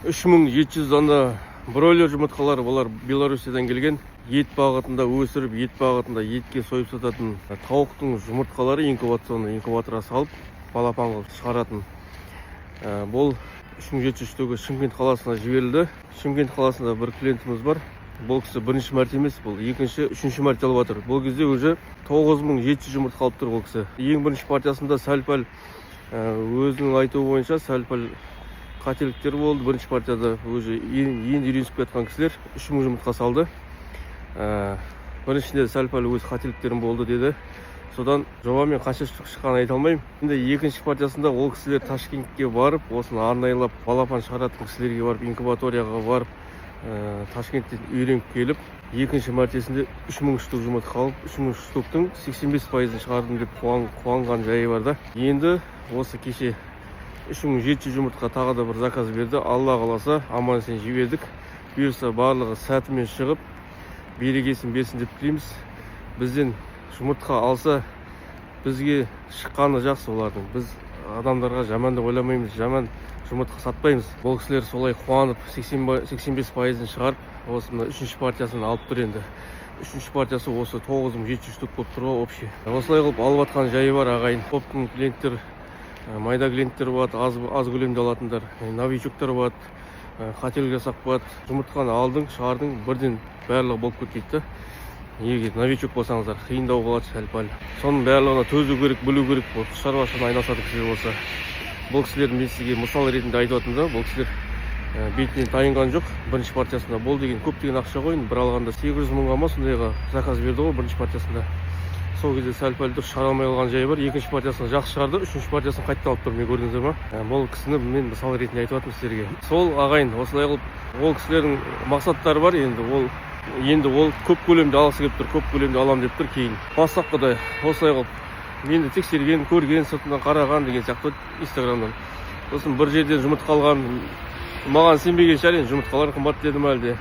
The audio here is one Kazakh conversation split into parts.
3700 дана бройлер жұмыртқалары, олар Беларусиядан келген. Ет бағытында өсіріп, ет бағытында етке сойып сататын тауықтың жұмыртқалары инкубаторға салып, балапан қылып шығаратын. Бұл 3700 штугы Шымкент қаласына жіберілді. Шымкент қаласында бір клиентіміз бар. Бұл кісі бірінші мәрте емес, бұл екінші, үшінші мәрте алып жатыр. Бұл кезде уже 9700 жұмыртқа алып тұр бұл кісі. Ең бірінші партиясында сәл-пәл өзінің айтуы бойынша сәл-пәл қателіктер болды. Бірінші партияда уже енді үйренісіп кеткен кісілер 3000 жұмыртқа салды. Біріншінде сәл-пәл өз қателіктерім болды деді. Содан жобамен қанша шыққанын айта алмаймын. Енді екінші партиясында ол кісілер Ташкентке барып, осыны арнайлап балапан шығаратын кісілерге барып, инкубаторияға барып, Ташкенттен үйреніп келіп, екінші мәртесінде 3000 штук жұмыртқа алып, 3000 штуктың 85%-ін шығардым деп қуанған жайы бар да. Енді осы кеше 3700 жұмыртқа тағы да бір заказ берді. Алла қаласа аман-есен жібердік. Бұйырса барлығы сәтімен шығып, берекесін берсін деп тілейміз. Бізден жұмыртқа алса, бізге шыққаны жақсы олардың. Біз адамдарға жаман деп ойламаймыз, жаман жұмыртқа сатпаймыз. Бұл кісілер солай қуанып 85%-ін шығарып, осында үшінші партиясын алып тұр енді. Үшінші партиясы осы 9700 штук болып тұр ғой общий. Осылай қылып алып жатқан жайы бар ағайын. Топтың клиенттер, майда клиенттер болады, аз көлемде алатындар, новичоктар болады, қателік жасап қояды. Жұмыртқаны алдың, шығардың, бірден барлығы болып кетеді. Егер новичок болсаңыздар, қиындау болады сәл-пәл. Соның барлығына төзу керек, білу керек. Құс шаруашылығына айналысатын кісілер болса. Бұл кісілер мен сізге мысал ретінде айтып жатырмын да, бұл кісілер бетінен тайынған жоқ. Бірінші партиясында бол деген көптеген ақша қойын, бір алғанда 800 мыңға ма сондайға заказ берді ғой бірінші партиясында. Сол кезде сәл-пәл дұрыс шығара алмай қалған жайы бар. Екінші партиясын жақсы шығарды, үшінші партиясын қайтып алып тұрмын, көрдіңіздер ма? Бұл кісіні мен мысал ретінде айтып жатырмын сіздерге. Сол ағайын осылай қылып, ол кісілердің мақсаттары бар енді ол көп көлемде алғысы келіп тұр, көп көлемде алам деп тұр кейін. Бастапқыда осылай қылып, мені тексерген, көрген, сыртынан қараған деген сияқты Инстаграмнан. Сосын бір жерден жұмыртқа алған, маған сенбеген шығар, жұмыртқалар қымбат дедім әлде.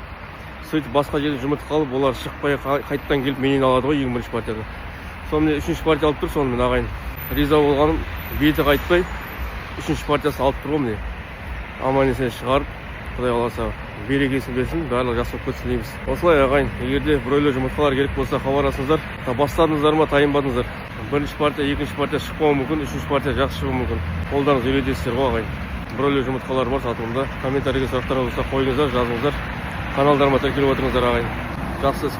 Сөйтіп басқа жерден жұмыртқа алып, олар шықпай қайттан келіп менен алады ғой ең бірінші партияда. Сонымен үшінші партия алып тұр, сонымен ағайын. Риза болғаным, беті қайтпай, үшінші партиясын алып тұр ғой міне. Аман-есен шығарып, Құдай қаласа берекесін берсін, барлығы жақсы болып кетсін дейміз. Осылай ағайын, егерде бройлер жұмыртқалар керек болса хабарласыңыздар. Бастадыңыздар ма, тайынбадыңыздар. Бірінші партия, екінші партия шықпауы мүмкін, үшінші партия жақсы шығуы мүмкін. Қолдарыңыз үйретесіздер ғой ағайын. Бройлер жұмыртқалар бар сатылымда. Комментарийге сұрақтар болса қойыңыздар, жазыңыздар. Каналдарыма тіркеліп отырыңыздар ағайын. Жақсы іс